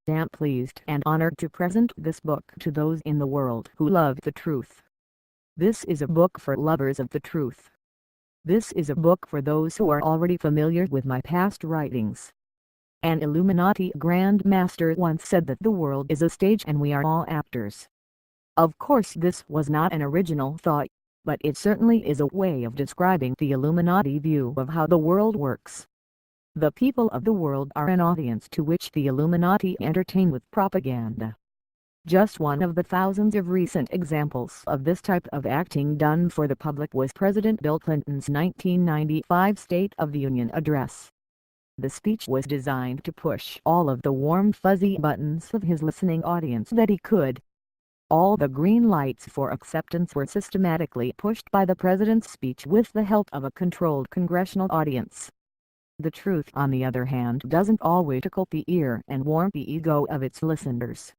am pleased and honored to present this book to those in the world who love the truth. This is a book for lovers of the truth. This is a book for those who are already familiar with my past writings. An Illuminati Grand Master once said that the world is a stage and we are all actors. Of course, this was not an original thought, but it certainly is a way of describing the Illuminati view of how the world works. The people of the world are an audience to which the Illuminati entertain with propaganda. Just one of the thousands of recent examples of this type of acting done for the public was President Bill Clinton's 1995 State of the Union address. The speech was designed to push all of the warm fuzzy buttons of his listening audience that he could. All the green lights for acceptance were systematically pushed by the president's speech with the help of a controlled congressional audience. The truth, on the other hand, doesn't always tickle the ear and warm the ego of its listeners.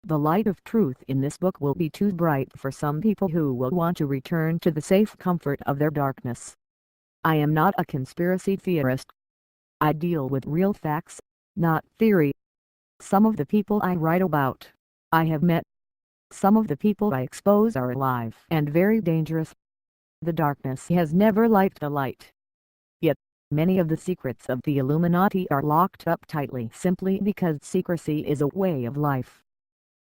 The light of truth in this book will be too bright for some people who will want to return to the safe comfort of their darkness. I am not a conspiracy theorist. I deal with real facts, not theory. Some of the people I write about, I have met. Some of the people I expose are alive and very dangerous. The darkness has never liked the light. Yet, many of the secrets of the Illuminati are locked up tightly simply because secrecy is a way of life.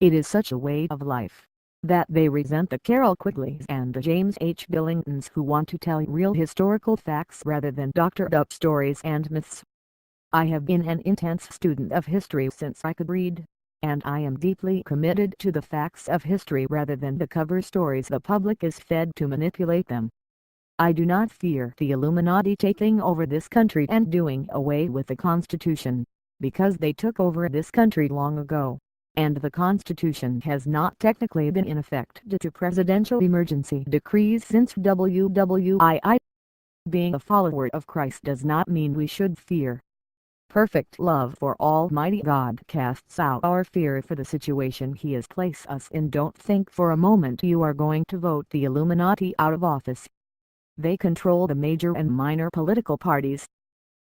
It is such a way of life that they resent the Carol Quigleys and the James H. Billingtons who want to tell real historical facts rather than doctored-up stories and myths. I have been an intense student of history since I could read, and I am deeply committed to the facts of history rather than the cover stories the public is fed to manipulate them. I do not fear the Illuminati taking over this country and doing away with the Constitution, because they took over this country long ago, and the Constitution has not technically been in effect due to presidential emergency decrees since WWII. Being a follower of Christ does not mean we should fear. Perfect love for Almighty God casts out our fear for the situation He has placed us in. Don't think for a moment you are going to vote the Illuminati out of office. They control the major and minor political parties.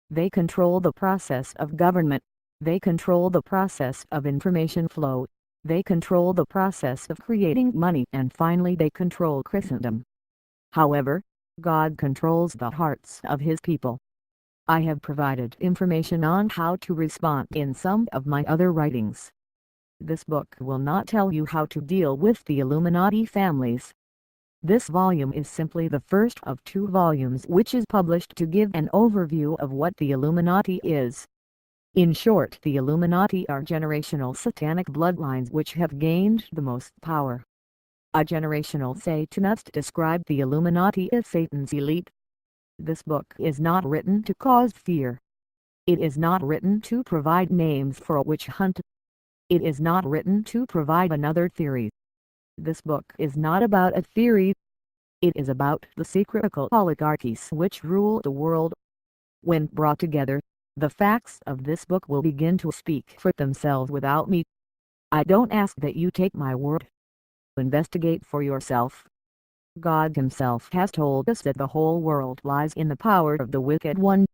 They control the process of government. They control the process of information flow. They control the process of creating money, and finally they control Christendom. However, God controls the hearts of His people. I have provided information on how to respond in some of my other writings. This book will not tell you how to deal with the Illuminati families. This volume is simply the first of 2 volumes which is published to give an overview of what the Illuminati is. In short, the Illuminati are generational satanic bloodlines which have gained the most power. A generational Satanist described the Illuminati as Satan's elite. This book is not written to cause fear. It is not written to provide names for a witch hunt. It is not written to provide another theory. This book is not about a theory. It is about the secret oligarchies which rule the world. When brought together, the facts of this book will begin to speak for themselves without me. I don't ask that you take my word. Investigate for yourself. God Himself has told us that the whole world lies in the power of the wicked one.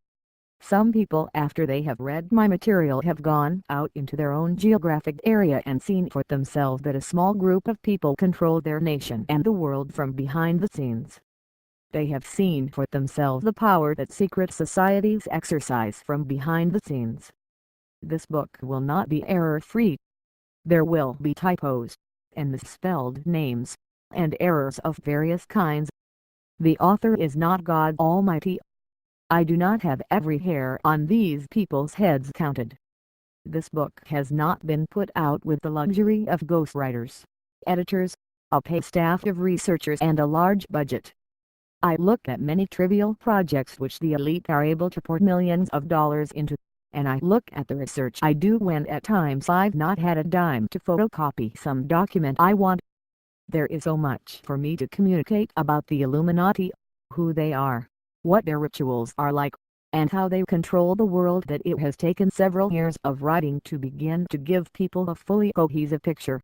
Some people, after they have read my material, have gone out into their own geographic area and seen for themselves that a small group of people control their nation and the world from behind the scenes. They have seen for themselves the power that secret societies exercise from behind the scenes. This book will not be error-free. There will be typos, and misspelled names, and errors of various kinds. The author is not God Almighty. I do not have every hair on these people's heads counted. This book has not been put out with the luxury of ghostwriters, editors, a paid staff of researchers and a large budget. I look at many trivial projects which the elite are able to pour millions of dollars into, and I look at the research I do when at times I've not had a dime to photocopy some document I want. There is so much for me to communicate about the Illuminati, who they are, what their rituals are like, and how they control the world that it has taken several years of writing to begin to give people a fully cohesive picture.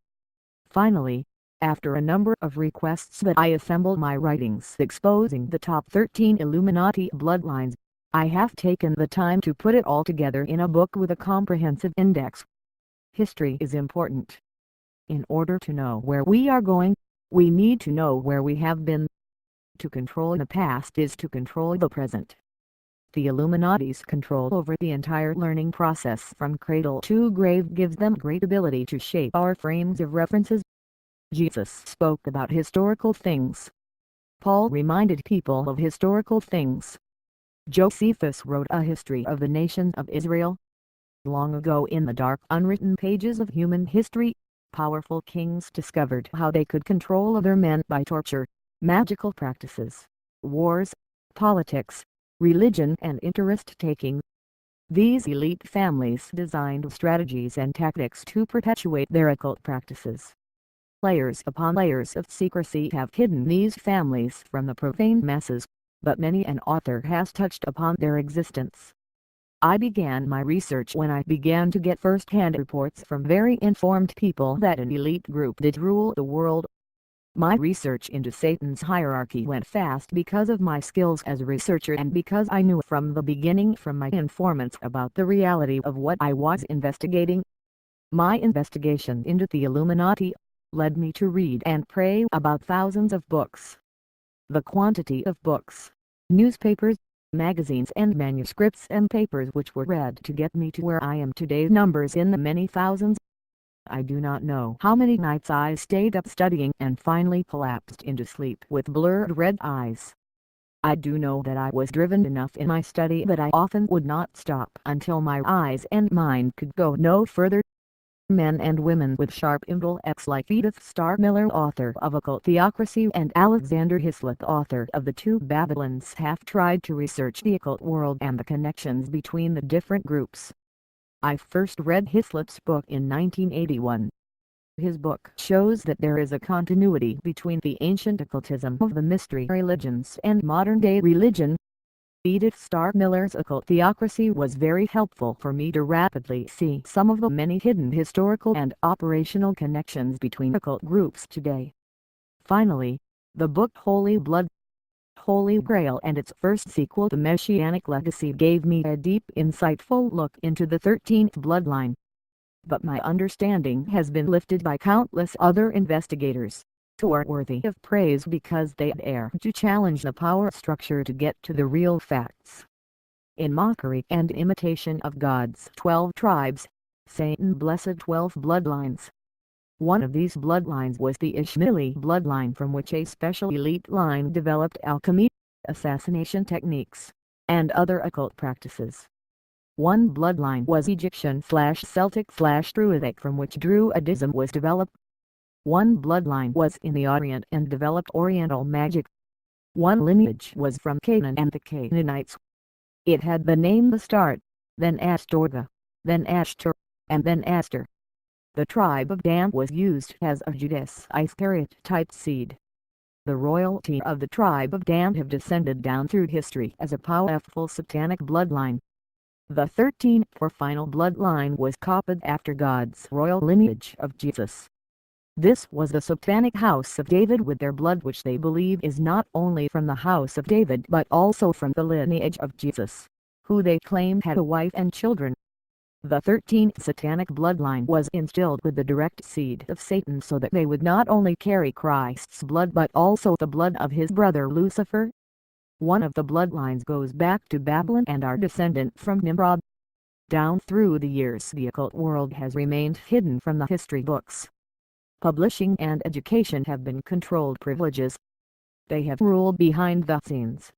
Finally, after a number of requests that I assemble my writings exposing the top 13 Illuminati bloodlines, I have taken the time to put it all together in a book with a comprehensive index. History is important. In order to know where we are going, we need to know where we have been. To control the past is to control the present. The Illuminati's control over the entire learning process from cradle to grave gives them great ability to shape our frames of references. Jesus spoke about historical things. Paul reminded people of historical things. Josephus wrote a history of the nation of Israel. Long ago in the dark unwritten pages of human history, powerful kings discovered how they could control other men by torture, magical practices, wars, politics, religion and interest-taking. These elite families designed strategies and tactics to perpetuate their occult practices. Layers upon layers of secrecy have hidden these families from the profane masses, but many an author has touched upon their existence. I began my research when I began to get first-hand reports from very informed people that an elite group did rule the world. My research into Satan's hierarchy went fast because of my skills as a researcher and because I knew from the beginning from my informants about the reality of what I was investigating. My investigation into the Illuminati led me to read and pray about thousands of books. The quantity of books, newspapers, magazines and manuscripts and papers which were read to get me to where I am today numbers in the many thousands. I do not know how many nights I stayed up studying and finally collapsed into sleep with blurred red eyes. I do know that I was driven enough in my study that I often would not stop until my eyes and mind could go no further. Men and women with sharp intellects like Edith Starr Miller, author of Occult Theocracy, and Alexander Hislop, author of The Two Babylons, have tried to research the occult world and the connections between the different groups. I first read Hislop's book in 1981. His book shows that there is a continuity between the ancient occultism of the mystery religions and modern-day religion. Edith Starr Miller's Occult Theocracy was very helpful for me to rapidly see some of the many hidden historical and operational connections between occult groups today. Finally, the book Holy Blood, Holy Grail and its first sequel, The Messianic Legacy, gave me a deep, insightful look into the 13th bloodline. But my understanding has been lifted by countless other investigators, who are worthy of praise because they dare to challenge the power structure to get to the real facts. In mockery and imitation of God's 12 tribes, Satan blessed 12 bloodlines. One of these bloodlines was the Ishmaeli bloodline, from which a special elite line developed alchemy, assassination techniques, and other occult practices. One bloodline was Egyptian/Celtic/Druidic, from which Druidism was developed. One bloodline was in the Orient and developed Oriental magic. One lineage was from Canaan and the Canaanites. It had the name Astarte, then Astorga, then Ashtur, and then Aster. The tribe of Dan was used as a Judas Iscariot type seed. The royalty of the tribe of Dan have descended down through history as a powerful satanic bloodline. The 13th or final bloodline was copied after God's royal lineage of Jesus. This was the satanic house of David, with their blood, which they believe is not only from the house of David but also from the lineage of Jesus, who they claim had a wife and children. The 13th satanic bloodline was instilled with the direct seed of Satan so that they would not only carry Christ's blood but also the blood of his brother Lucifer. One of the bloodlines goes back to Babylon and are descendant from Nimrod. Down through the years, the occult world has remained hidden from the history books. Publishing and education have been controlled privileges. They have ruled behind the scenes.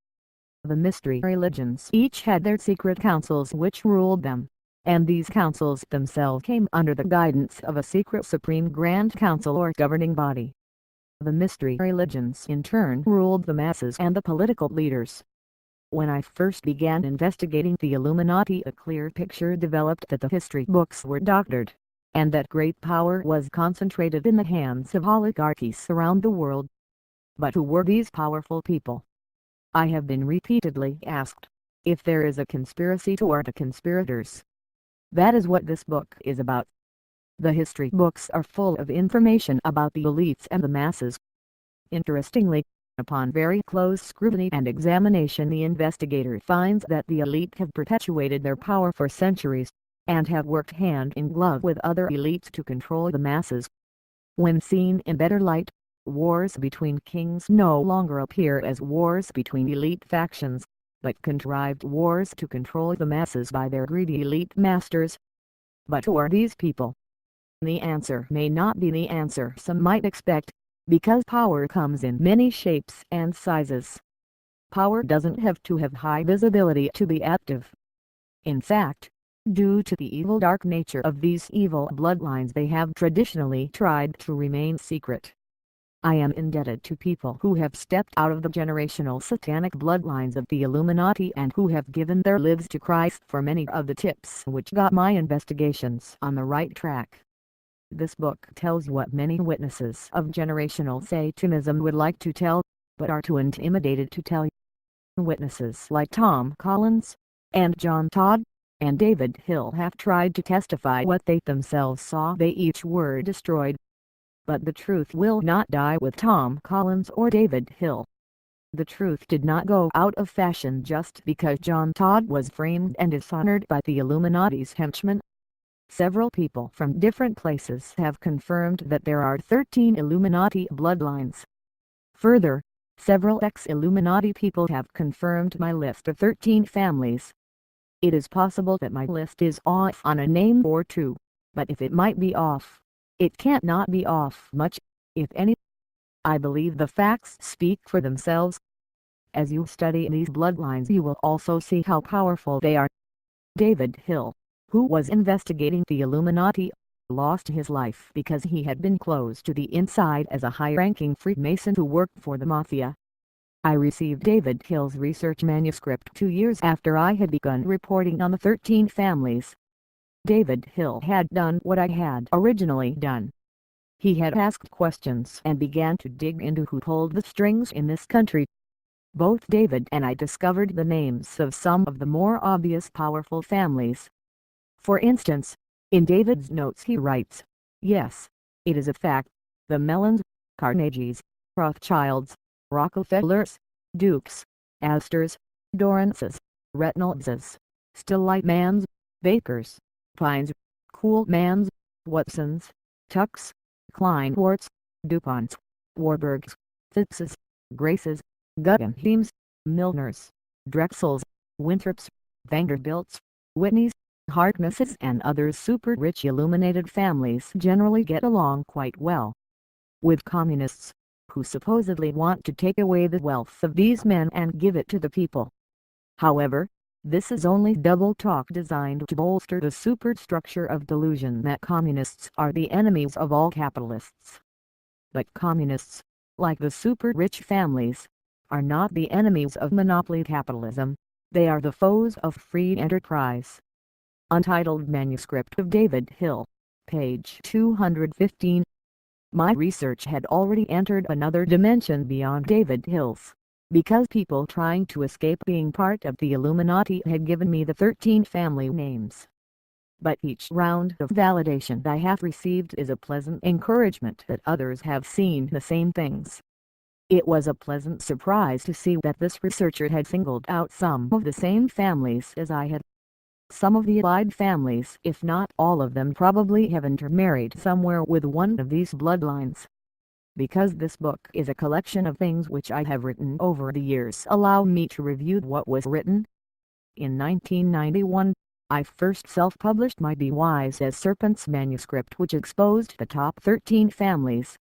The mystery religions each had their secret councils which ruled them, and these councils themselves came under the guidance of a secret supreme grand council or governing body. The mystery religions in turn ruled the masses and the political leaders. When I first began investigating the Illuminati, a clear picture developed that the history books were doctored, and that great power was concentrated in the hands of oligarchies around the world. But who were these powerful people? I have been repeatedly asked if there is a conspiracy toward the conspirators. That is what this book is about. The history books are full of information about the elites and the masses. Interestingly, upon very close scrutiny and examination, the investigator finds that the elite have perpetuated their power for centuries, and have worked hand in glove with other elites to control the masses. When seen in better light, wars between kings no longer appear as wars between elite factions, but contrived wars to control the masses by their greedy elite masters. But who are these people? The answer may not be the answer some might expect, because power comes in many shapes and sizes. Power doesn't have to have high visibility to be active. In fact, due to the evil dark nature of these evil bloodlines, they have traditionally tried to remain secret. I am indebted to people who have stepped out of the generational satanic bloodlines of the Illuminati and who have given their lives to Christ for many of the tips which got my investigations on the right track. This book tells what many witnesses of generational Satanism would like to tell, but are too intimidated to tell. Witnesses like Tom Collins, and John Todd, and David Hill have tried to testify what they themselves saw. They each were destroyed. But the truth will not die with Tom Collins or David Hill. The truth did not go out of fashion just because John Todd was framed and dishonored by the Illuminati's henchmen. Several people from different places have confirmed that there are 13 Illuminati bloodlines. Further, several ex-Illuminati people have confirmed my list of 13 families. It is possible that my list is off on a name or two, but if it might be off, it can't not be off much, if any. I believe the facts speak for themselves. As you study these bloodlines, you will also see how powerful they are. David Hill, who was investigating the Illuminati, lost his life because he had been close to the inside as a high-ranking Freemason who worked for the Mafia. I received David Hill's research manuscript 2 years after I had begun reporting on the 13 families. David Hill had done what I had originally done. He had asked questions and began to dig into who pulled the strings in this country. Both David and I discovered the names of some of the more obvious powerful families. For instance, in David's notes he writes, "Yes, it is a fact, the Mellons, Carnegies, Rothschilds, Rockefellers, Dukes, Astors, Dorrances, Reynoldses, Stillightmans, Bakers, Pines, Kuhlmans, Watsons, Tucks, Kleinwarts, DuPonts, Warburgs, Phippses, Graces, Guggenheims, Milners, Drexels, Winthrops, Vanderbilts, Whitneys, Harknesses and other super-rich illuminated families generally get along quite well with communists, who supposedly want to take away the wealth of these men and give it to the people. However, this is only double talk designed to bolster the superstructure of delusion that communists are the enemies of all capitalists. But communists, like the super-rich families, are not the enemies of monopoly capitalism, they are the foes of free enterprise. Untitled Manuscript of David Hill, page 215. My research had already entered another dimension beyond David Hill's, because people trying to escape being part of the Illuminati had given me the 13 family names. But each round of validation I have received is a pleasant encouragement that others have seen the same things. It was a pleasant surprise to see that this researcher had singled out some of the same families as I had. Some of the allied families, if not all of them, probably have intermarried somewhere with one of these bloodlines. Because this book is a collection of things which I have written over the years, allow me to review what was written. In 1991, I first self-published my Be Wise as Serpents manuscript, which exposed the top 13 families.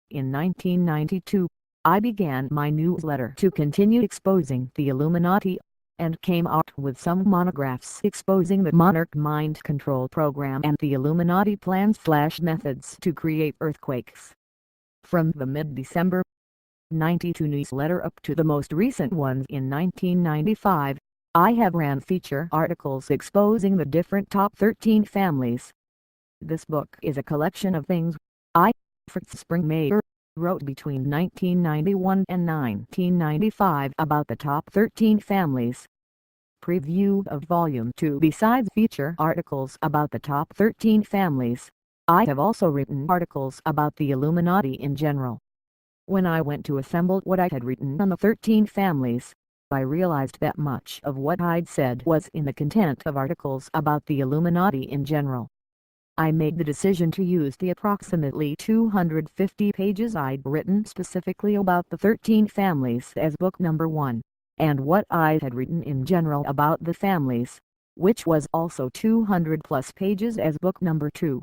In 1992, I began my newsletter to continue exposing the Illuminati, and came out with some monographs exposing the Monarch Mind Control Program and the Illuminati plans/methods to create earthquakes. From the mid-December 92 newsletter up to the most recent ones in 1995, I have ran feature articles exposing the different top 13 families. This book is a collection of things Fritz Springmeier, wrote between 1991 and 1995 about the top 13 families. Preview of Volume 2. Besides feature articles about the top 13 families, I have also written articles about the Illuminati in general. When I went to assemble what I had written on the 13 families, I realized that much of what I'd said was in the content of articles about the Illuminati in general. I made the decision to use the approximately 250 pages I'd written specifically about the 13 families as book number 1, and what I had written in general about the families, which was also 200 plus pages as book number 2.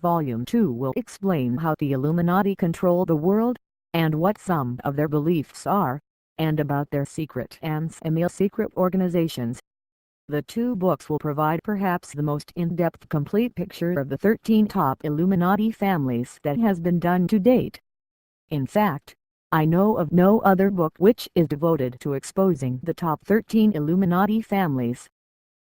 Volume 2 will explain how the Illuminati control the world, and what some of their beliefs are, and about their secret and semi-secret organizations. The 2 books will provide perhaps the most in-depth complete picture of the 13 top Illuminati families that has been done to date. In fact, I know of no other book which is devoted to exposing the top 13 Illuminati families.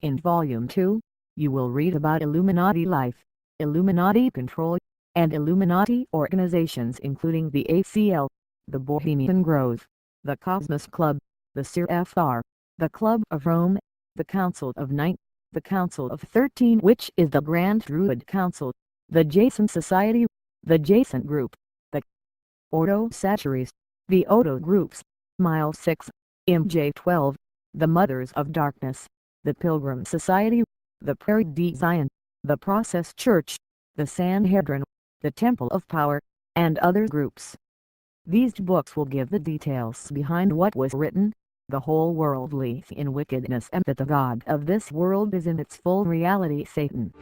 In Volume 2, you will read about Illuminati life, Illuminati control, and Illuminati organizations including the ACL, the Bohemian Grove, the Cosmos Club, the CFR, the Club of Rome, the Council of 9, the Council of 13 which is the Grand Druid Council, the Jason Society, the Jason Group, the Ordo Satyris, the Odo Groups, Mile 6, MJ12, the Mothers of Darkness, the Pilgrim Society, the Prairie de Zion, the Process Church, the Sanhedrin, the Temple of Power, and other groups. These books will give the details behind what was written. The whole world lives in wickedness and that the God of this world is in its full reality Satan.